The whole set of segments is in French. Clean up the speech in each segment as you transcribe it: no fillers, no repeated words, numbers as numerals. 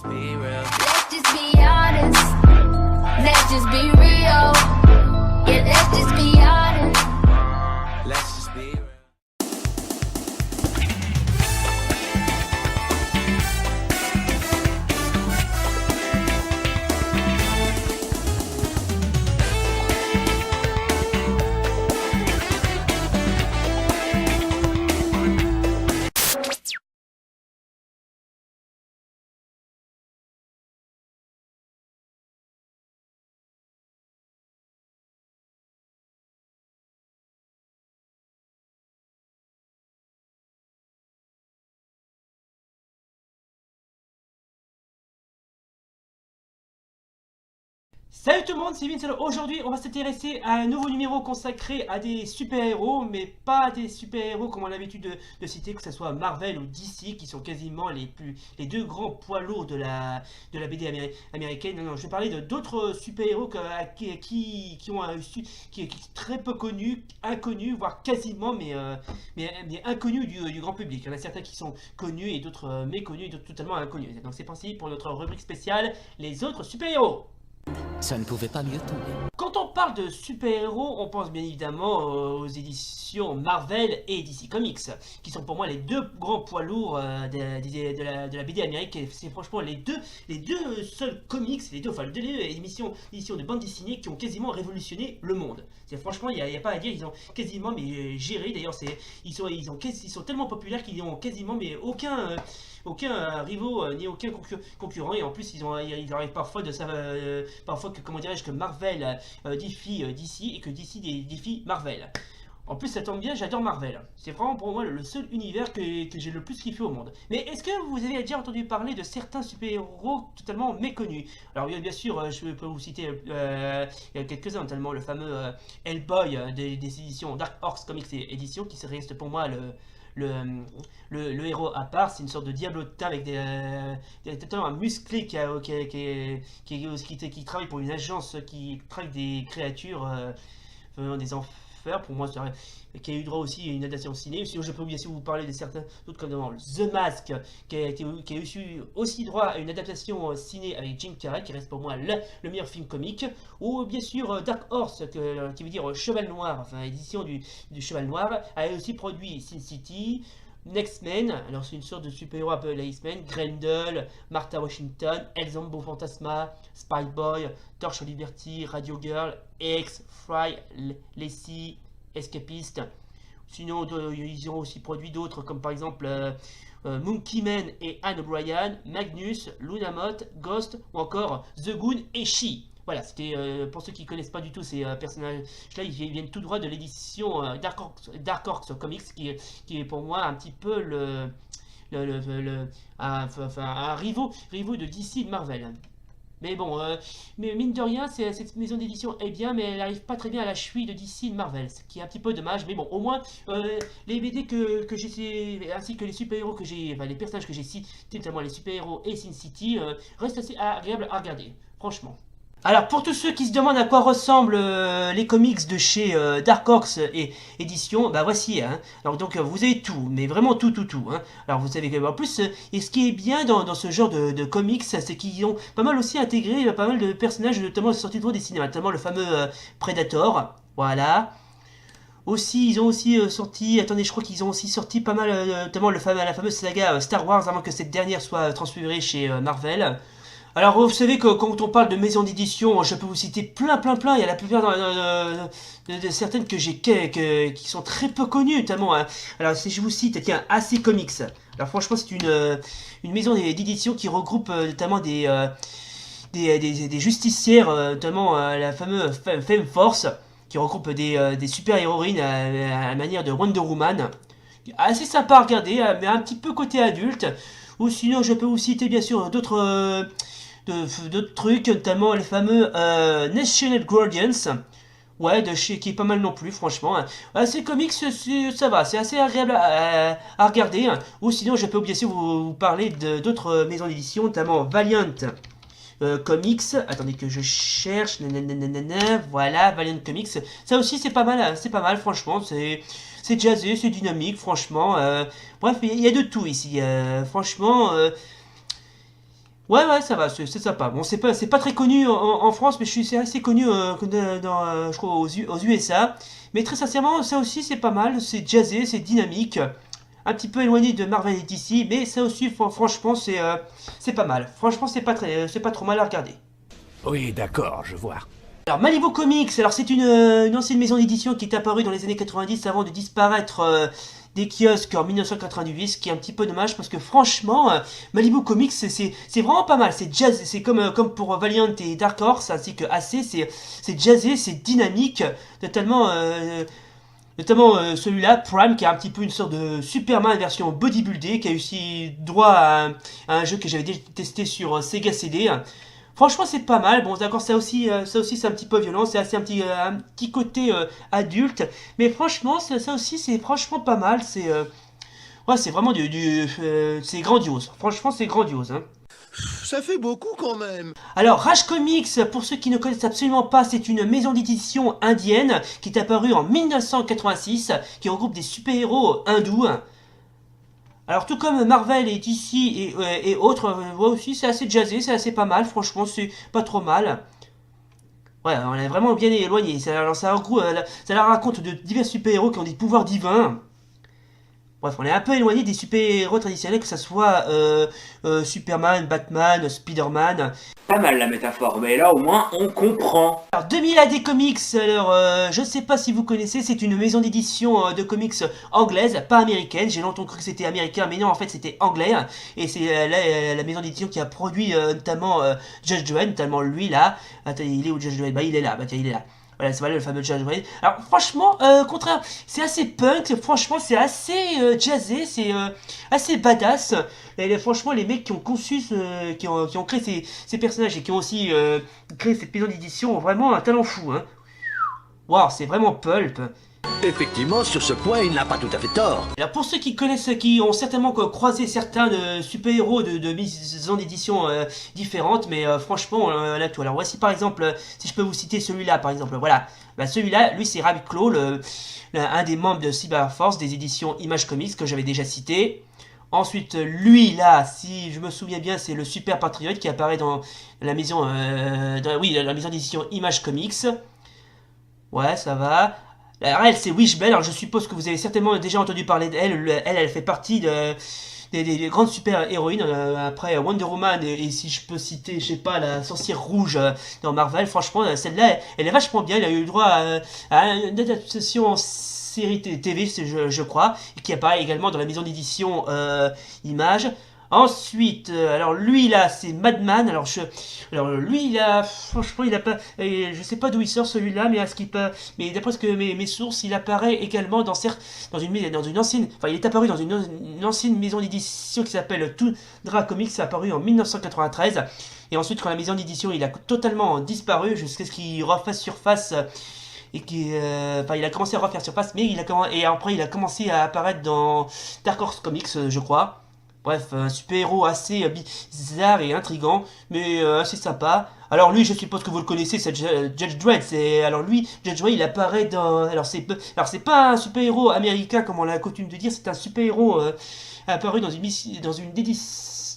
just be real. Let's just be honest. Let's just be real. Yeah, let's just be honest. Let's just be real. Salut tout le monde, c'est Vince. Alors aujourd'hui, on va s'intéresser à un nouveau numéro consacré à des super-héros, mais pas des super-héros comme on a l'habitude de citer, que ce soit Marvel ou DC, qui sont quasiment les deux grands poids lourds de la BD américaine. Non, je vais parler d'autres super-héros qui est très peu connus, inconnus, voire quasiment, mais inconnus du grand public. Il y en a certains qui sont connus et d'autres méconnus et d'autres totalement inconnus. Donc c'est parti pour notre rubrique spéciale, les autres super-héros. Ça ne pouvait pas mieux tomber. Quand on parle de super-héros, on pense bien évidemment aux éditions Marvel et DC Comics, qui sont pour moi les deux grands poids lourds de la BD américaine. C'est franchement les deux seuls comics, les deux émissions de bande dessinée qui ont quasiment révolutionné le monde. Franchement, il n'y a pas à dire, ils ont quasiment géré. D'ailleurs, ils sont tellement populaires qu'ils n'ont quasiment aucun rivaux ni aucun concurrent, et en plus ils arrivent parfois que Marvel défie DC et que DC défie Marvel. En plus, ça tombe bien, j'adore Marvel. C'est vraiment pour moi le seul univers que j'ai le plus kiffé au monde. Mais est-ce que vous avez déjà entendu parler de certains super-héros totalement méconnus? Alors bien sûr, je peux vous citer quelques-uns, notamment le fameux Hellboy des éditions Dark Horse Comics et Éditions, qui reste pour moi le héros à part. C'est une sorte de diablotin avec totalement un musclé qui travaille pour une agence qui traque des créatures venant des enfers. Pour moi, qui a eu droit aussi à une adaptation ciné. Sinon, je peux bien sûr vous parler de certains d'autres, comme dans The Mask, qui a eu aussi droit à une adaptation ciné avec Jim Carrey, qui reste pour moi le meilleur film comique. Ou bien sûr Dark Horse, qui veut dire Cheval Noir, enfin édition du Cheval Noir, a aussi produit Sin City, Next Men, alors c'est une sorte de super-héros un peu la X-Men, Grendel, Martha Washington, El Zombo Fantasma, Spy Boy, Torch Liberty, Radio Girl, X, Fry, Lacey, Escapist. Sinon, ils ont aussi produit d'autres comme par exemple Monkey Man et Anne O'Brien, Magnus, Luna Moth, Ghost ou encore The Goon et She. Voilà, c'était pour ceux qui ne connaissent pas du tout ces personnages-là, ils viennent tout droit de l'édition Dark Horse Comics, qui est pour moi un petit peu un rivaux de DC et de Marvel. Mais bon, mais mine de rien, cette maison d'édition est bien, mais elle n'arrive pas très bien à la cheville de DC et de Marvel, ce qui est un petit peu dommage. Mais bon, au moins, les BD que j'ai, ainsi que les super-héros les personnages que j'ai cités, notamment les super-héros et Sin City, restent assez agréables à regarder, franchement. Alors pour tous ceux qui se demandent à quoi ressemblent les comics de chez Dark Horse et Édition, bah voici, hein. Alors donc vous avez tout, mais vraiment tout, hein. Alors vous savez en plus, et ce qui est bien dans ce genre de comics, c'est qu'ils ont pas mal aussi intégré pas mal de personnages, notamment sortis de des cinémas, notamment le fameux Predator, voilà. Aussi, ils ont aussi sorti, attendez, je crois qu'ils ont aussi sorti pas mal, notamment la fameuse saga Star Wars, avant que cette dernière soit transférée chez Marvel. Alors vous savez que quand on parle de maison d'édition, je peux vous citer plein. Il y a la plupart de certaines qui sont très peu connues, notamment. Hein. Alors si je vous cite, tiens, AC Comics. Alors franchement, c'est une maison d'édition qui regroupe notamment des justicières, notamment la fameuse Femme Force, qui regroupe des super-héroïnes à la manière de Wonder Woman. Assez sympa à regarder, mais un petit peu côté adulte. Ou sinon, je peux vous citer bien sûr d'autres trucs, notamment les fameux National Guardians, ouais, qui est pas mal non plus, franchement. Ces comics, ça va, c'est assez agréable à regarder. Ou sinon, je peux bien sûr vous parler d'autres maisons d'édition, notamment Valiant Comics. Attendez que je cherche, voilà, Valiant Comics. Ça aussi, c'est pas mal, franchement, c'est jazzé, c'est dynamique, franchement. Bref, il y a de tout ici, franchement. Ouais, ça va, c'est sympa. Bon, c'est pas très connu en France, mais c'est assez connu je crois, aux USA. Mais très sincèrement, ça aussi, c'est pas mal. C'est jazzé, c'est dynamique. Un petit peu éloigné de Marvel et DC, mais ça aussi, franchement, c'est pas mal. Franchement, c'est pas trop mal à regarder. Oui, d'accord, je vois. Alors Malibu Comics, alors c'est une ancienne maison d'édition qui est apparue dans les années 90 avant de disparaître des kiosques en 1998, ce qui est un petit peu dommage parce que franchement, Malibu Comics c'est vraiment pas mal, c'est jazz, c'est comme pour Valiant et Dark Horse ainsi que AC, c'est jazzé, c'est dynamique, totalement notamment celui-là, Prime, qui a un petit peu une sorte de Superman version bodybuildé, qui a aussi droit à un jeu que j'avais déjà testé sur Sega CD. Franchement, c'est pas mal. Bon, d'accord, ça aussi c'est un petit peu violent. C'est assez un petit côté adulte. Mais franchement, ça aussi, c'est franchement pas mal. Ouais, c'est vraiment c'est grandiose. Franchement, c'est grandiose. Hein. Ça fait beaucoup quand même. Alors, Rage Comics, pour ceux qui ne connaissent absolument pas, c'est une maison d'édition indienne qui est apparue en 1986, qui regroupe des super-héros hindous. Alors tout comme Marvel et DC et autres, moi aussi c'est assez jazzé, c'est assez pas mal, franchement c'est pas trop mal. Ouais, on est vraiment bien éloigné, ça raconte de divers super-héros qui ont des pouvoirs divins. Bref, on est un peu éloigné des super-héros traditionnels, que ce soit Superman, Batman, Spider-Man. Pas mal la métaphore, mais là au moins on comprend. Alors 2000 AD Comics, alors je sais pas si vous connaissez, c'est une maison d'édition de comics anglaise, pas américaine. J'ai longtemps cru que c'était américain, mais non, en fait c'était anglais. Et c'est la maison d'édition qui a produit notamment Judge Dredd, notamment lui là. Attends, il est où Judge Dredd? Bah il est là, bah tiens, il est là. Voilà, c'est voilà le fameux Judge Dredd. Alors franchement, contraire, c'est assez punk, franchement c'est assez jazzé, c'est assez badass. Et franchement, les mecs qui ont conçu, qui ont créé ces personnages et qui ont aussi créé cette maison d'édition ont vraiment un talent fou. Hein. Waouh, c'est vraiment pulp. Effectivement, sur ce point, il n'a pas tout à fait tort. Alors pour ceux qui connaissent, qui ont certainement croisé certains super-héros de maisons d'édition différentes, mais franchement, là tout. Alors voici par exemple, si je peux vous citer celui-là par exemple, voilà. Bah, celui-là, lui c'est Rabbit Claw, un des membres de Cyberforce des éditions Image Comics que j'avais déjà cité. Ensuite, lui là, si je me souviens bien, c'est le Super Patriote qui apparaît dans la maison, la maison d'édition Image Comics. Ouais, ça va. Alors elle, c'est Wishbell. Alors je suppose que vous avez certainement déjà entendu parler d'elle. Elle fait partie des grandes super-héroïnes après Wonder Woman et si je peux citer, je sais pas, la sorcière rouge dans Marvel. Franchement, celle-là, elle est vachement bien. Elle a eu le droit à une adaptation en série TV, je crois, et qui apparaît également dans la maison d'édition Image. Ensuite, alors lui là, c'est Madman. Alors lui là, franchement, il a pas, je sais pas d'où il sort celui-là, mais à ce qu'il peut, mais d'après ce que mes sources, il apparaît également dans une ancienne, enfin il est apparu dans une ancienne maison d'édition qui s'appelle Tundra Comics, c'est apparu en 1993. Et ensuite, quand la maison d'édition, il a totalement disparu jusqu'à ce qu'il refasse surface. Et il a commencé à refaire surface, mais après il a commencé à apparaître dans Dark Horse Comics, je crois. Bref, un super-héros assez bizarre et intrigant, mais assez sympa. Alors lui, je suppose que vous le connaissez, c'est Judge Dredd. Alors lui, Judge Dredd, il apparaît dans... Alors c'est pas un super-héros américain comme on a coutume de dire, c'est un super-héros apparu dans une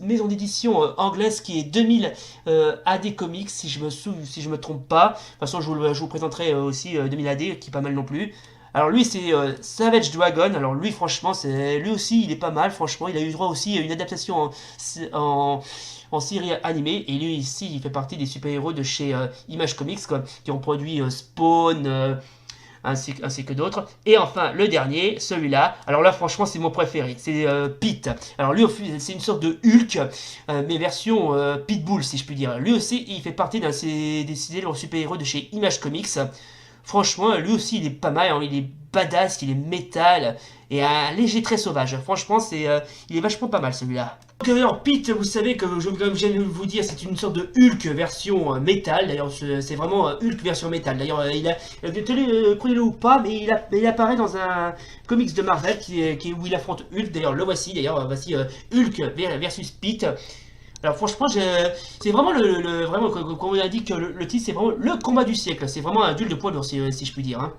maison d'édition anglaise qui est 2000 AD Comics, si je me trompe pas. De toute façon, je vous présenterai aussi 2000 AD, qui est pas mal non plus. Alors lui c'est Savage Dragon. Alors lui franchement lui aussi il est pas mal. Franchement il a eu droit aussi à une adaptation en série animée. Et lui ici il fait partie des super-héros de chez Image Comics qui ont produit Spawn ainsi que d'autres. Et enfin le dernier, celui-là. Alors là franchement c'est mon préféré. C'est Pete. Alors lui c'est une sorte de Hulk mais version Pitbull si je puis dire. Lui aussi il fait partie des célèbres super-héros de chez Image Comics. Franchement, lui aussi, il est pas mal, hein, il est badass, il est métal, et un léger très sauvage. Franchement, il est vachement pas mal, celui-là. Donc, alors, Pete, vous savez que, comme je viens de vous dire, c'est une sorte de Hulk version métal. D'ailleurs, c'est vraiment Hulk version métal. D'ailleurs, prenez-le ou pas, mais il apparaît dans un comics de Marvel où il affronte Hulk. D'ailleurs, le voici. D'ailleurs, voici Hulk versus Pete. Alors franchement, c'est vraiment vraiment comme on a dit que le titre, c'est vraiment le combat du siècle. C'est vraiment un duel de poids lourd, si je puis dire. Hein.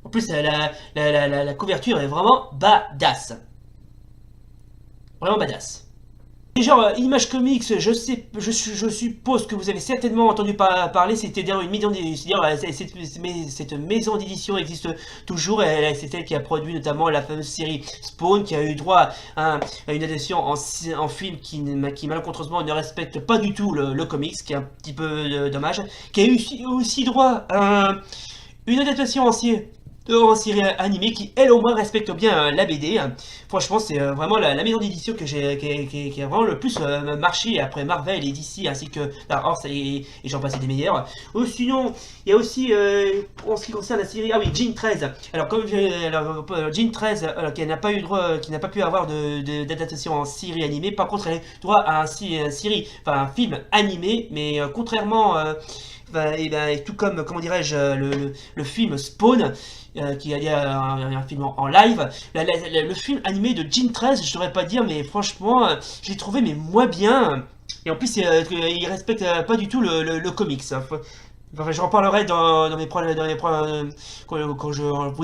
En plus, la couverture est vraiment badass. Vraiment badass. Et genre, Image Comics, je suppose que vous avez certainement entendu parler, c'était d'ailleurs une maison d'édition, cette maison d'édition existe toujours, et c'est elle qui a produit notamment la fameuse série Spawn, qui a eu droit à une adaptation en film qui malencontreusement ne respecte pas du tout le comics, qui est un petit peu dommage, qui a eu aussi droit à une adaptation en série animée qui, elle, au moins, respecte bien la BD. Franchement, c'est vraiment la maison d'édition qui a vraiment le plus marché après Marvel et DC, ainsi que Dark Horse et j'en passe des meilleurs. Sinon, il y a aussi, en ce qui concerne la série, ah oui, Jean 13. Alors, comme Jean 13, qui n'a pas eu droit, qui n'a pas pu avoir d'adaptation en série animée, par contre, elle a eu droit à un film animé, mais contrairement... tout comme, comment dirais-je, le film Spawn, qui a un film en live, le film animé de Jean 13, je saurais pas dire, mais franchement, je l'ai trouvé mais moins bien. Et en plus, il respecte pas du tout le comics. Enfin, j'en parlerai dans mes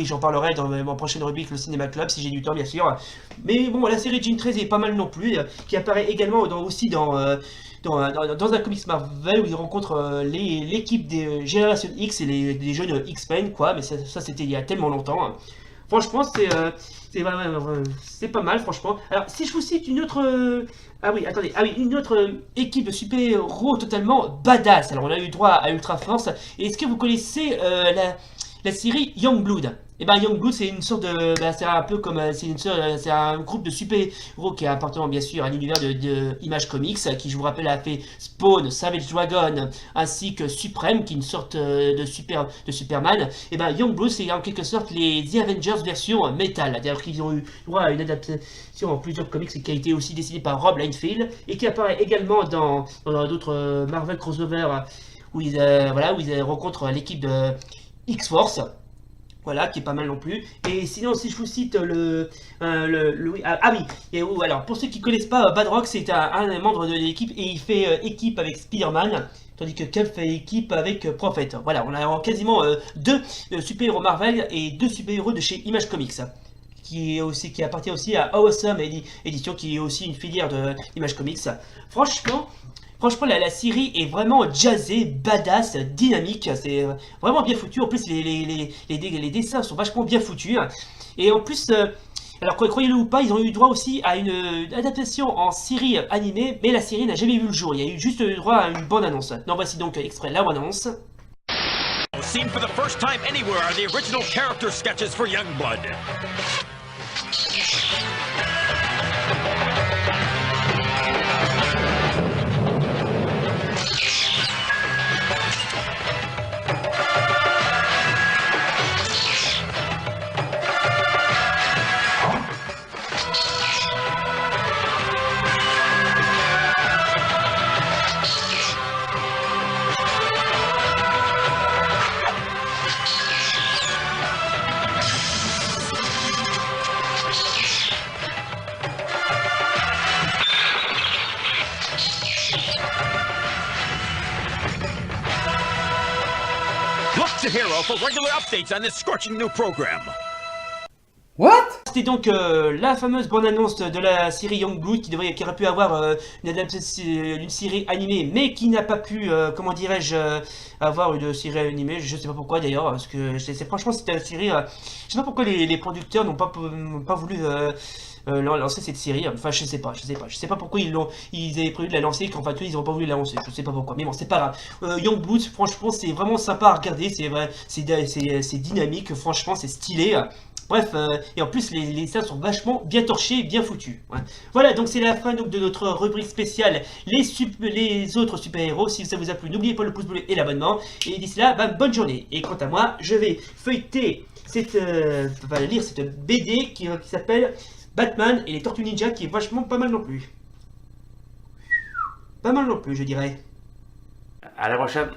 j'en parlerai dans ma prochaine rubrique, le Cinéma Club, si j'ai du temps, bien sûr. Mais bon, la série Jean 13 est pas mal non plus, qui apparaît également dans un comics Marvel où il rencontre l'équipe des Génération X et des jeunes X-Men, quoi. Mais ça c'était il y a tellement longtemps. Franchement, c'est pas mal, franchement. Alors, si je vous cite une autre... une autre équipe de super-héros totalement badass. Alors, on a eu droit à Ultra Force. Et est-ce que vous connaissez la série Youngblood? Et ben Youngblood, c'est une sorte de, c'est un peu comme, c'est un groupe de super-héros qui appartient bien sûr à l'univers de Image Comics, qui, je vous rappelle, a fait Spawn, Savage Dragon, ainsi que Supreme, qui est une sorte de Superman. Et ben Youngblood, c'est en quelque sorte les The Avengers version métal. D'ailleurs, qu'ils ont eu droit à une adaptation en plusieurs comics qui a été aussi dessinée par Rob Liefeld et qui apparaît également dans d'autres Marvel crossover où ils rencontrent l'équipe de X-Force. Voilà, qui est pas mal non plus. Et sinon, si je vous cite alors, pour ceux qui connaissent pas, Badrock, c'est un membre de l'équipe et il fait équipe avec Spider-Man, tandis que Cap fait équipe avec Prophet. Voilà, on a quasiment deux super-héros Marvel et deux super-héros de chez Image Comics, qui appartient aussi à Awesome Edition, qui est aussi une filière de Image Comics. Franchement, la série est vraiment jazzée, badass, dynamique, c'est vraiment bien foutu. En plus, les dessins sont vachement bien foutus. Et en plus, alors croyez-le ou pas, ils ont eu droit aussi à une adaptation en série animée, mais la série n'a jamais vu le jour. Il y a eu juste droit à une bande-annonce. Donc voici donc extrait la bande-annonce. Seen for the first time anywhere are the original character sketches for Youngblood. To Hero for regular updates on this scorching new program. What? C'était donc la fameuse bande-annonce de la série Youngblood qui aurait pu avoir une adaptation d'une série animée, mais qui n'a pas pu, comment dirais-je, avoir une série animée. Je sais pas pourquoi d'ailleurs, parce que franchement c'était une série. Je sais pas pourquoi les producteurs n'ont pas voulu lancer cette série. Enfin, je sais pas pourquoi ils avaient prévu de la lancer, qu'en fait ils n'ont pas voulu la lancer. Je sais pas pourquoi, mais bon, c'est pas grave. Youngblood, franchement, c'est vraiment sympa à regarder. C'est dynamique, franchement, c'est stylé. Bref, et en plus les dessins sont vachement bien torchés, bien foutus. Ouais. Voilà, donc c'est la fin donc, de notre rubrique spéciale les autres super-héros. Si ça vous a plu, n'oubliez pas le pouce bleu et l'abonnement. Et d'ici là, bonne journée. Et quant à moi, je vais feuilleter lire cette BD qui s'appelle Batman et les Tortues Ninja, qui est vachement pas mal non plus. Pas mal non plus, je dirais. À la prochaine.